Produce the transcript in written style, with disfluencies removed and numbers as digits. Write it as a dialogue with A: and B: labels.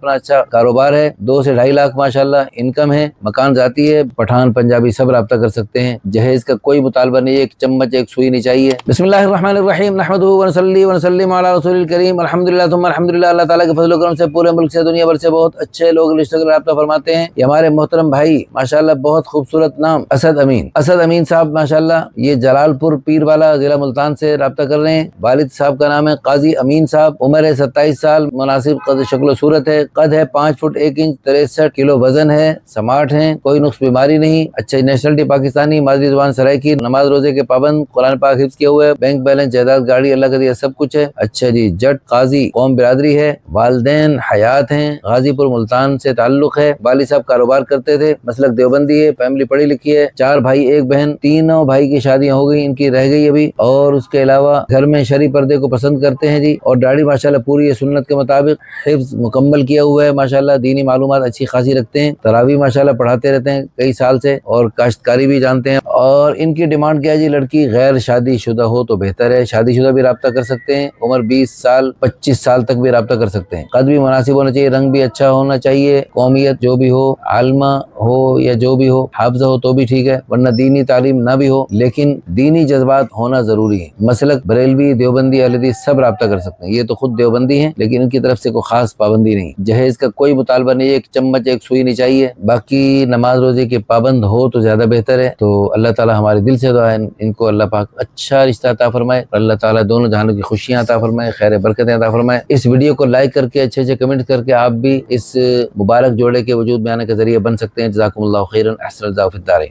A: اپنا اچھا کاروبار ہے، 2 سے 2.5 لاکھ ماشاءاللہ انکم ہے، مکان ذاتی ہے، پٹھان پنجابی سب رابطہ کر سکتے ہیں، جہیز کا کوئی مطالبہ نہیں، ایک چمچ ایک سوئی نہیں چاہیے۔ بسم اللہ الرحمن الرحیم، نحمدہ ونصلی ونسلم علی رسول الکریم، الحمدللہ ثم الحمدللہ۔ اللہ تعالیٰ کے فضل و کرم سے پورے ملک سے دنیا بھر سے بہت اچھے لوگ رشتہ رابطہ فرماتے ہیں۔ یہ ہمارے محترم بھائی ماشاءاللہ بہت خوبصورت نام اسد امین صاحب ماشاءاللہ، یہ جلال پور پیر والا ضلع ملتان سے رابطہ کر رہے ہیں۔ والد صاحب کا نام ہے قاضی امین صاحب، عمر ہے 27 سال، مناسب قد شکل و صورت ہے، قد ہے 5 فٹ 1 انچ، 63 کلو وزن ہے، سمارٹ ہیں، کوئی نقص بیماری نہیں، اچھا نیشنلٹی پاکستانی، مادری زبان سرائکی، نماز روزے کے پابند، قرآن پاک حفظ کیے ہوئے، بینک بیلنس، جائیداد، گاڑی اللہ کا دیا سب کچھ ہے۔ اچھا جی، جٹ قاضی قوم برادری ہے، والدین حیات ہیں، غازی پور ملتان سے تعلق ہے، والد صاحب کاروبار کرتے تھے، مسلک دیوبندی ہے، فیملی پڑھی لکھی ہے، 4 بھائی 1 بہن، تینوں بھائی کی شادیاں ہو گئی، ان کی رہ گئی ابھی، اور اس کے علاوہ گھر میں شرعی پردے کو پسند کرتے ہیں جی، اور داڑھی ماشاءاللہ پوری ہے سنت کے مطابق، حفظ مکمل کیا ہوا ہے ماشاءاللہ، دینی معلومات اچھی خاصی رکھتے ہیں، تراویح ماشاءاللہ پڑھاتے رہتے ہیں کئی سال سے، اور کاشتکاری بھی جانتے ہیں۔ اور ان کی ڈیمانڈ کیا ہے جی؟ لڑکی غیر شادی شدہ ہو تو بہتر ہے، شادی شدہ بھی رابطہ کر سکتے ہیں، عمر 20 سال 25 سال تک بھی رابطہ کر سکتے ہیں، قد بھی مناسب ہونا چاہیے، رنگ بھی اچھا ہونا چاہیے، قومیت جو بھی ہو، عالمہ ہو یا جو بھی ہو، حافظہ ہو تو بھی ٹھیک ہے، ورنہ دینی تعلیم نہ بھی ہو، لیکن دینی جذبات ہونا ضروری ہے۔ مسلک بریلوی، دیوبندی، اہل حدیث سب رابطہ کر سکتے ہیں، یہ تو خود دیوبندی ہیں لیکن ان کی طرف سے کوئی خاص پابندی نہیں، جہیز کا کوئی مطالبہ نہیں، ایک چمچ ایک سوئی نہیں چاہیے، باقی نماز روزے کے پابند ہو تو زیادہ بہتر ہے۔ تو اللہ تعالی ہمارے دل سے دعا ہے ان کو اللہ پاک اچھا رشتہ عطا فرمائے، اللہ تعالی دونوں جہانوں کی خوشیاں عطا فرمائے، خیر برکتیں عطا فرمائے۔ اس ویڈیو کو لائک کر کے اچھے کمنٹ کر کے آپ بھی اس مبارک جوڑے کے وجود میں آنے کے ذریعے بن سکتے ہیں۔ جزاکم اللہ خیرا، احسن الجزاء فی الدارین۔